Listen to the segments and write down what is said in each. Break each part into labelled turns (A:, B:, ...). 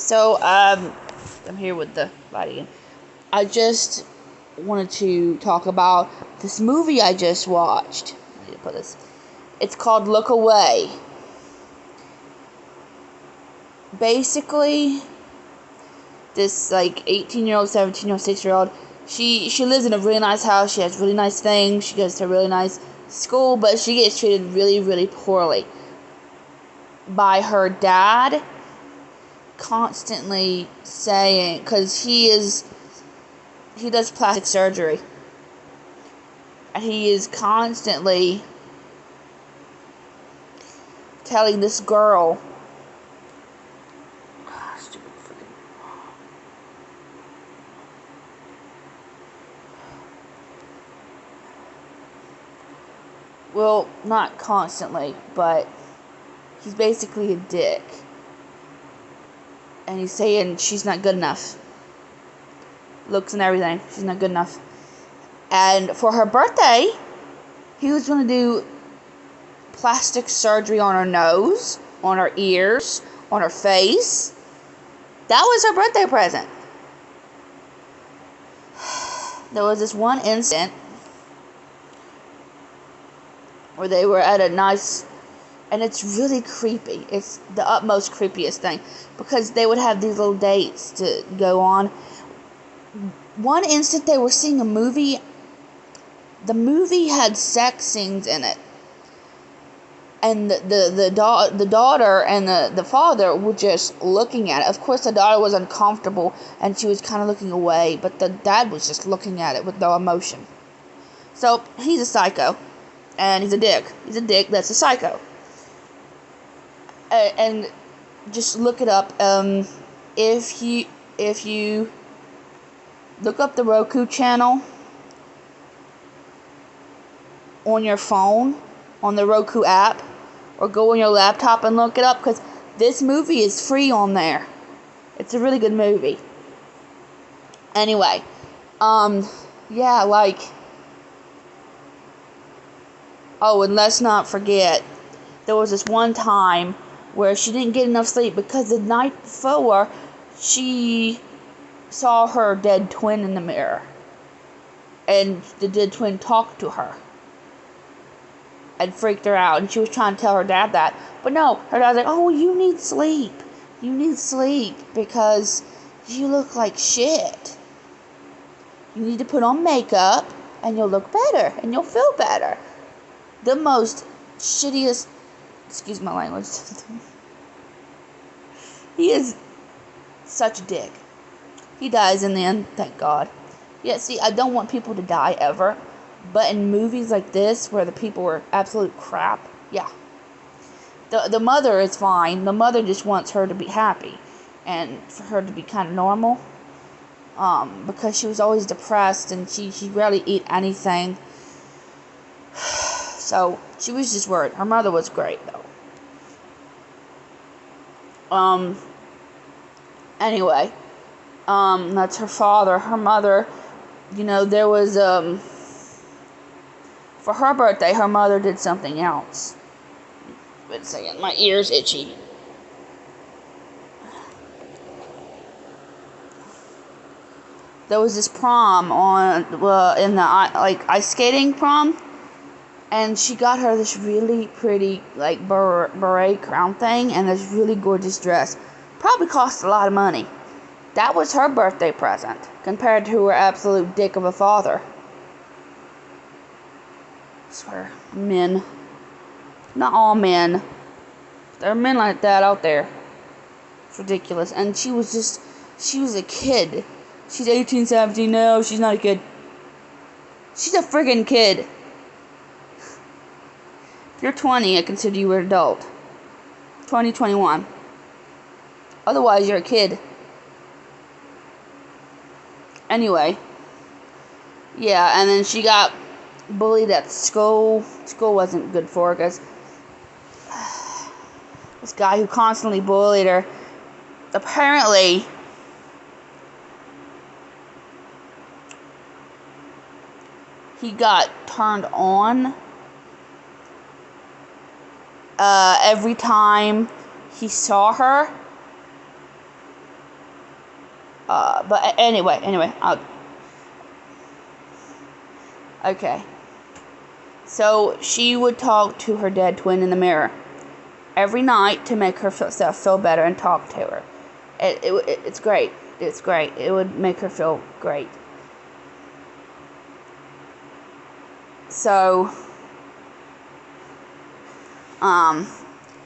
A: So, I'm here with the light again. I just wanted to talk about this movie I just watched. I need to put this. It's called Look Away. Basically, this 18-year-old, 17-year-old, 6-year-old, she lives in a really nice house. She has really nice things. She goes to a really nice school, but she gets treated really, really poorly by her dad. Constantly saying, because he does plastic surgery, and he is constantly telling this girl, stupid freaking, well, not constantly, but he's basically a dick. And he's saying she's not good enough. Looks and everything. She's not good enough. And for her birthday, he was going to do plastic surgery on her nose, on her ears, on her face. That was her birthday present. There was this one incident where they were at a nice, and it's really creepy. It's the utmost creepiest thing, because they would have these little dates to go on. One instant they were seeing a movie. The movie had sex scenes in it, and the daughter and the father were just looking at it. Of course, the daughter was uncomfortable and she was kind of looking away, but the dad was just looking at it with no emotion. So he's a psycho, and he's a dick. He's a dick. That's a psycho. And just look it up. If you look up the Roku channel on your phone, on the Roku app, or go on your laptop and look it up, because this movie is free on there. It's a really good movie. Anyway, yeah, oh, and let's not forget, there was this one time where she didn't get enough sleep because the night before she saw her dead twin in the mirror, and the dead twin talked to her and freaked her out, and she was trying to tell her dad that, but no, her dad's like, oh, you need sleep because you look like shit. You need to put on makeup and you'll look better and you'll feel better. The most shittiest, excuse my language, he is such a dick. He dies in the end, thank God. Yeah, see, I don't want people to die ever, but in movies like this, where the people were absolute crap, yeah. The mother is fine. The mother just wants her to be happy, and for her to be kind of normal, because she was always depressed, and she rarely ate anything, so she was just worried. Her mother was great, though. Anyway, that's her father. Her mother, there was, for her birthday, her mother did something else. Wait a second, my ear's itchy. There was this prom in the ice skating prom, and she got her this really pretty beret crown thing and this really gorgeous dress. Probably cost a lot of money. That was her birthday present compared to her absolute dick of a father. I swear, men. Not all men. There are men like that out there. It's ridiculous. And she was a kid. She's 18, 17. No, she's not a kid. She's a friggin' kid. If you're 20, I consider you an adult. 20, 21. Otherwise, you're a kid. Anyway. Yeah, and then she got bullied at school. School wasn't good for her, because this guy who constantly bullied her, apparently he got turned on every time he saw her. But anyway, okay. So she would talk to her dead twin in the mirror every night to make herself feel better and talk to her. It's great. It's great. It would make her feel great. So,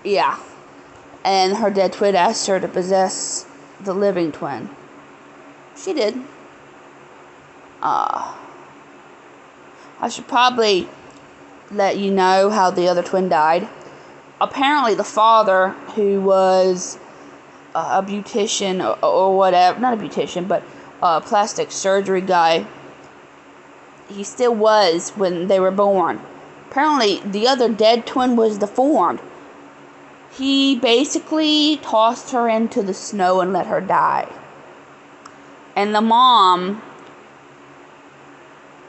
A: yeah. And her dead twin asked her to possess the living twin. She did. I should probably let you know how the other twin died. Apparently, the father, who was a beautician or whatever, not a beautician, but a plastic surgery guy, he still was when they were born. Apparently, the other dead twin was deformed. He basically tossed her into the snow and let her die. And the mom,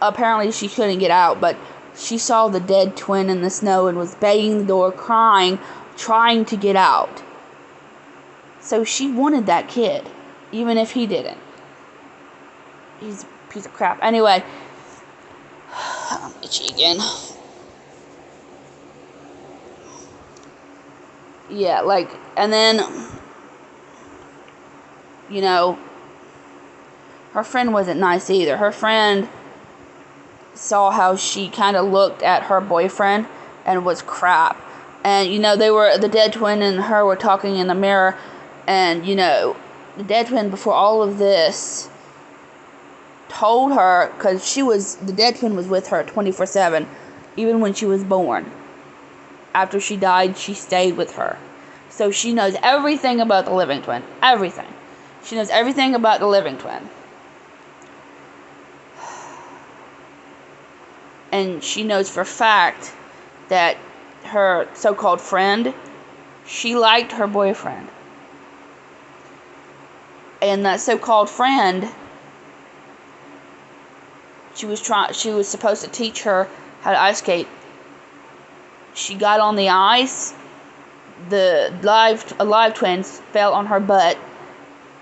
A: apparently she couldn't get out, but she saw the dead twin in the snow and was banging the door, crying, trying to get out. So she wanted that kid, even if he didn't. He's a piece of crap. Anyway, I'm itchy again. Yeah, and then, her friend wasn't nice either. Her friend saw how she kind of looked at her boyfriend and was crap. And, the dead twin and her were talking in the mirror. And, the dead twin, before all of this, told her, because the dead twin was with her 24/7, even when she was born. After she died, she stayed with her. So she knows everything about the living twin. Everything. She knows everything about the living twin. And she knows for a fact that her so-called friend, she liked her boyfriend. And that so-called friend, she was supposed to teach her how to ice skate. She got on the ice, a live twin fell on her butt,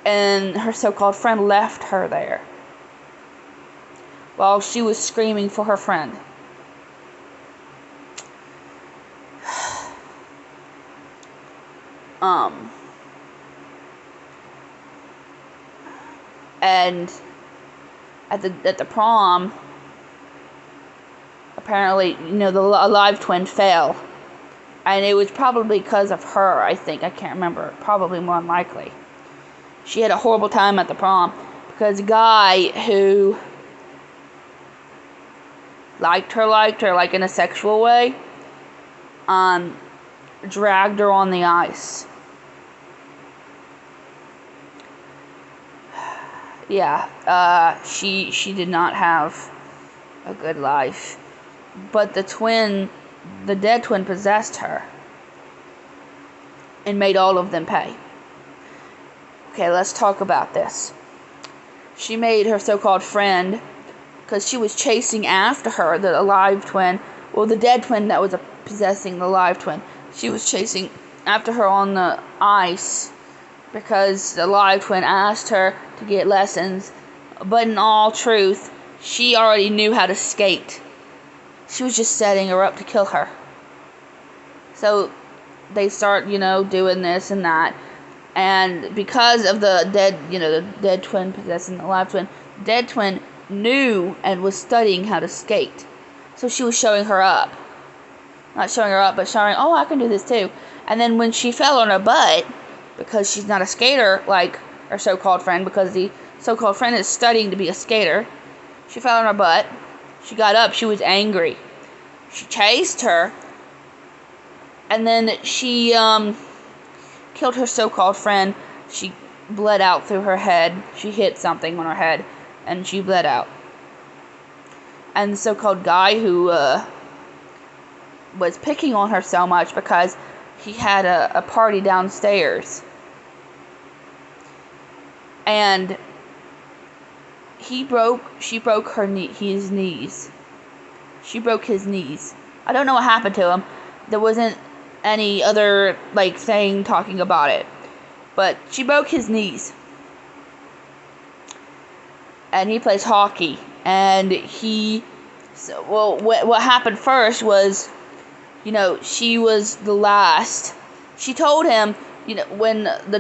A: and her so-called friend left her there while she was screaming for her friend. And at the prom, apparently, the live twin fell. And it was probably because of her, I think. I can't remember. Probably more than likely. She had a horrible time at the prom because a guy who liked her, like in a sexual way, dragged her on the ice. Yeah, she did not have a good life. But the dead twin possessed her and made all of them pay. Okay, let's talk about this. She made her so-called friend, because she was chasing after her, the live twin, the dead twin that was possessing the live twin. She was chasing after her on the ice because the live twin asked her to get lessons. But in all truth, she already knew how to skate. She was just setting her up to kill her. So they start, doing this and that. And because of the dead twin possessing the live twin, the dead twin knew and was studying how to skate. So she was showing her up. Not showing her up, but showing, oh, I can do this too. And then when she fell on her butt, because she's not a skater like her so-called friend, because the so-called friend is studying to be a skater, she fell on her butt. She got up. She was angry. She chased her. And then she killed her so-called friend. She bled out through her head. She hit something on her head, and she bled out. And the so-called guy who was picking on her so much because he had a party downstairs. And she broke his knees. She broke his knees. I don't know what happened to him. There wasn't any other, thing talking about it. But she broke his knees. and he plays hockey. And what happened first was, she was the last. She told him, when the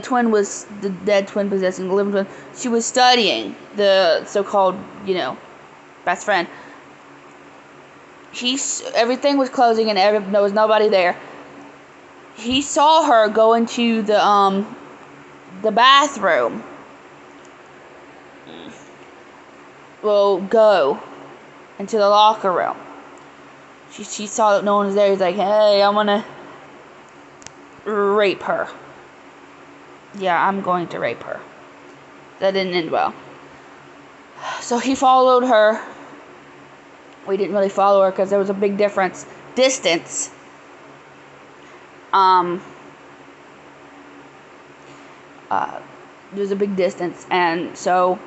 A: dead twin possessing the living twin, she was studying the so-called, best friend. Everything was closing and there was nobody there. He saw her go into the bathroom. Well, go into the locker room. She saw that no one was there. He's like, hey, I'm gonna rape her. Yeah, I'm going to rape her. That didn't end well. So he followed her. We didn't really follow her because there was a big distance. There's a big distance, and so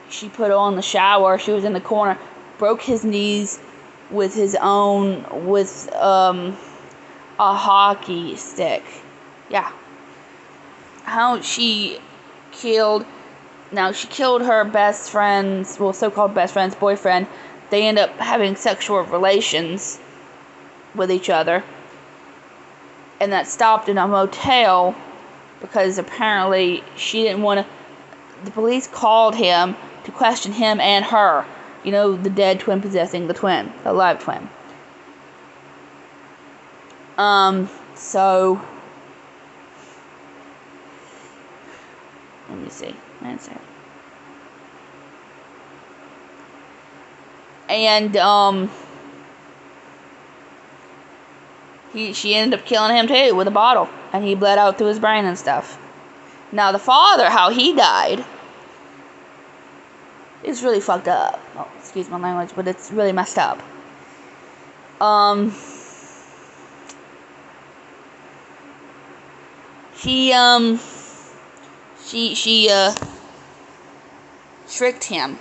A: she put on the shower. She was in the corner, broke his knees with a hockey stick. Yeah. How she killed her best friend's, so-called best friend's boyfriend. They end up having sexual relations with each other. And that stopped in a motel because apparently she didn't want to. The police called him to question him and her. The dead twin possessing the twin, the live twin. So let me see. Answer. And she ended up killing him too with a bottle, and he bled out through his brain and stuff. Now the father, how he died, is really fucked up. Oh, excuse my language, but it's really messed up. She tricked him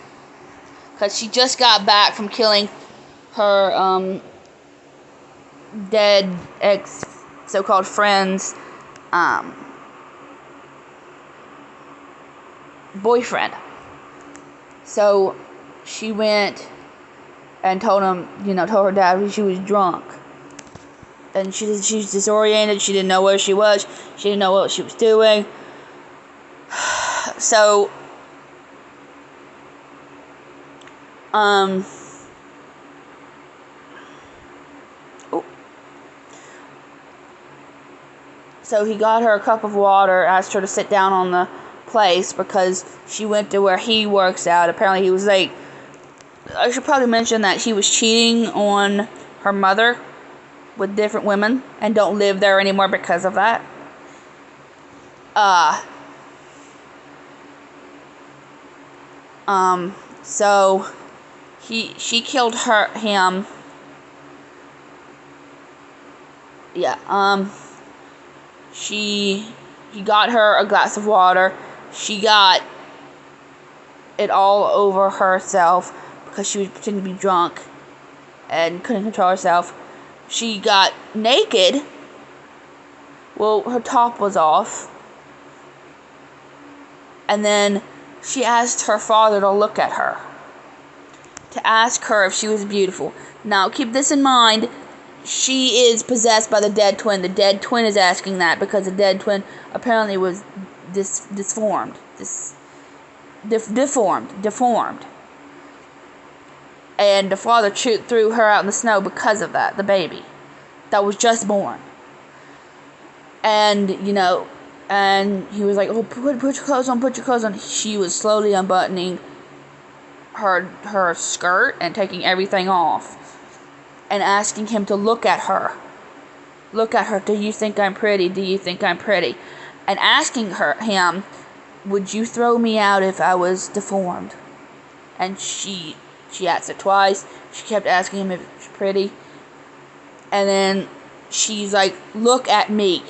A: because she just got back from killing her dead ex so-called friend's boyfriend. So she went and told her dad she was drunk. And she's disoriented. She didn't know where she was. She didn't know what she was doing. So, So he got her a cup of water, asked her to sit down on the place because she went to where he works out. Apparently he was late. I should probably mention that he was cheating on her mother with different women and don't live there anymore because of that. So she killed him. Yeah, he got her a glass of water. She got it all over herself because she was pretending to be drunk and couldn't control herself. She got naked. Well, her top was off. And then she asked her father to look at her, to ask her if she was beautiful. Now, keep this in mind. She is possessed by the dead twin. The dead twin is asking that because the dead twin apparently was deformed. And the father threw her out in the snow because of that, the baby that was just born. And, and he was like, oh, put your clothes on. She was slowly unbuttoning her skirt and taking everything off. And asking him to look at her. Look at her. Do you think I'm pretty? Do you think I'm pretty? And asking him, would you throw me out if I was deformed? And she asked it twice. She kept asking him if it was pretty. And then she's like, look at me.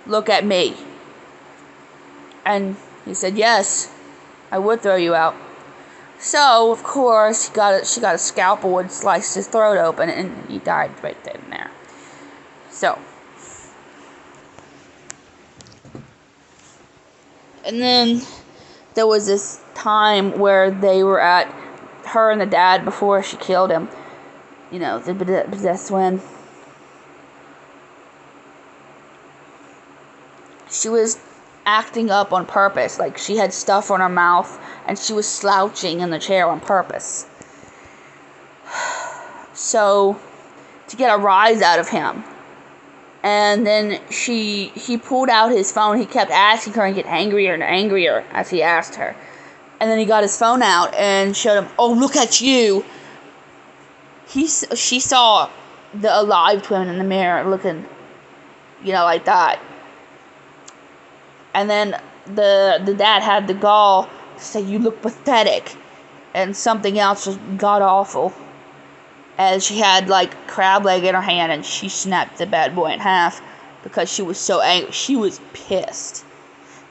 A: Look at me. And he said, yes, I would throw you out. So, of course, she got a scalpel and sliced his throat open, and he died right then and there. So, and then there was this time where they were at, her and the dad, before she killed him. You know, the possessed twin. She was acting up on purpose, like she had stuff on her mouth, and she was slouching in the chair on purpose. So, to get a rise out of him. And then he pulled out his phone. He kept asking her and get angrier and angrier as he asked her. And then he got his phone out and showed him, "Oh, look at you." She saw the alive twin in the mirror looking, like that. And then the dad had the gall to say, "You look pathetic," and something else was god awful. As she had like crab leg in her hand, and she snapped the bad boy in half because she was so angry. She was pissed.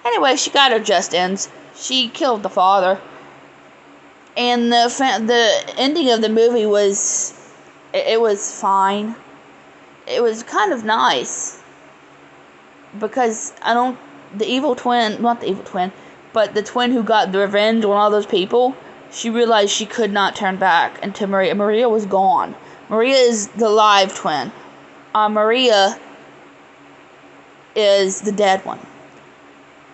A: Anyway, she got her just ends. She killed the father, and the ending of the movie was it was fine. It was kind of nice because the evil twin, not the evil twin, but the twin who got the revenge on all those people. She realized she could not turn back into Maria. Maria was gone. Maria is the live twin. Maria is the dead one.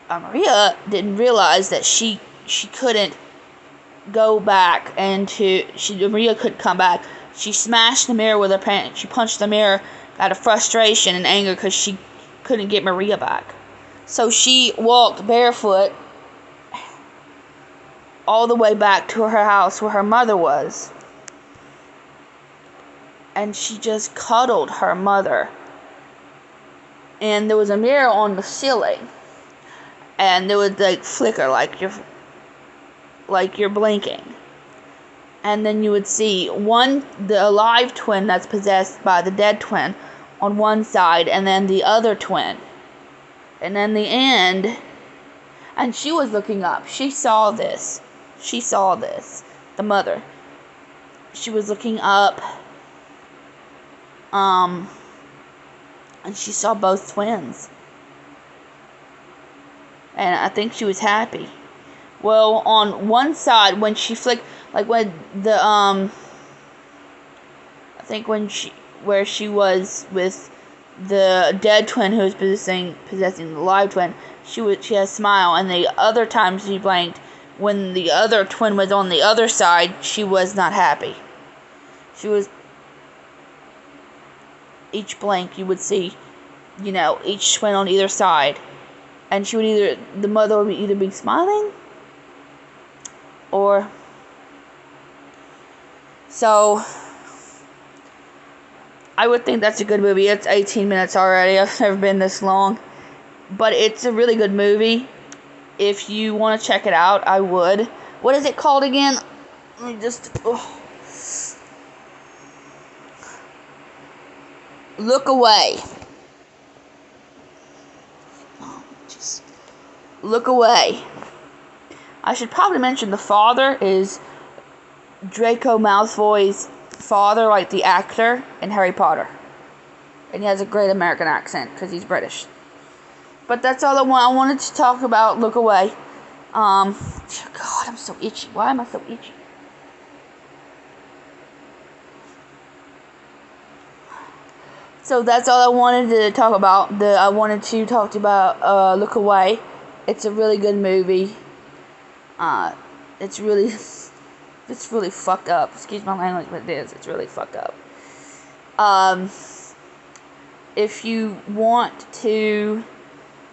A: Maria didn't realize that she couldn't go back Maria couldn't come back. She smashed the mirror with her pen. She punched the mirror out of frustration and anger because she couldn't get Maria back. So she walked barefoot all the way back to her house where her mother was. And she just cuddled her mother. And there was a mirror on the ceiling. And there would like flicker like you're blinking. And then you would see the alive twin that's possessed by the dead twin on one side, and then the other twin. And then the end, and she was looking up. She saw this. The mother. She was looking up, and she saw both twins. And I think she was happy. Well, on one side, when she flicked, like when I think where she was with the dead twin who was possessing the live twin, she had a smile, and the other time she blanked, when the other twin was on the other side, she was not happy. Each blank you would see, each twin on either side. And the mother would either be smiling, or, so, I would think that's a good movie. It's 18 minutes already. I've never been this long. But it's a really good movie. If you want to check it out, I would. What is it called again? Let me just... Look Away. Look Away. I should probably mention the father is Draco Malfoy's father, like the actor in Harry Potter. And he has a great American accent because he's British. But that's all I wanted to talk about. Look Away. God, I'm so itchy. Why am I so itchy? So that's all I wanted to talk about. I wanted to talk about Look Away. It's a really good movie. It's really fucked up. Excuse my language, but it is. It's really fucked up. If you want to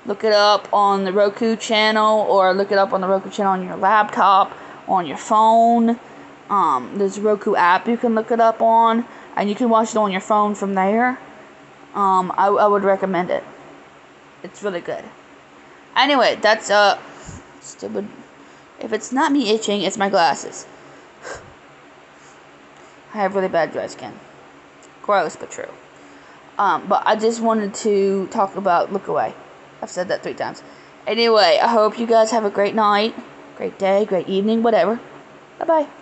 A: look it up on the Roku channel, or look it up on the Roku channel on your laptop, on your phone, there's a Roku app you can look it up on, and you can watch it on your phone from there. I would recommend it. It's really good. Anyway, that's stupid. If it's not me itching, it's my glasses. I have really bad dry skin. Gross, but true. But I just wanted to talk about Look Away. I've said that 3 times. Anyway, I hope you guys have a great night, great day, great evening, whatever. Bye bye.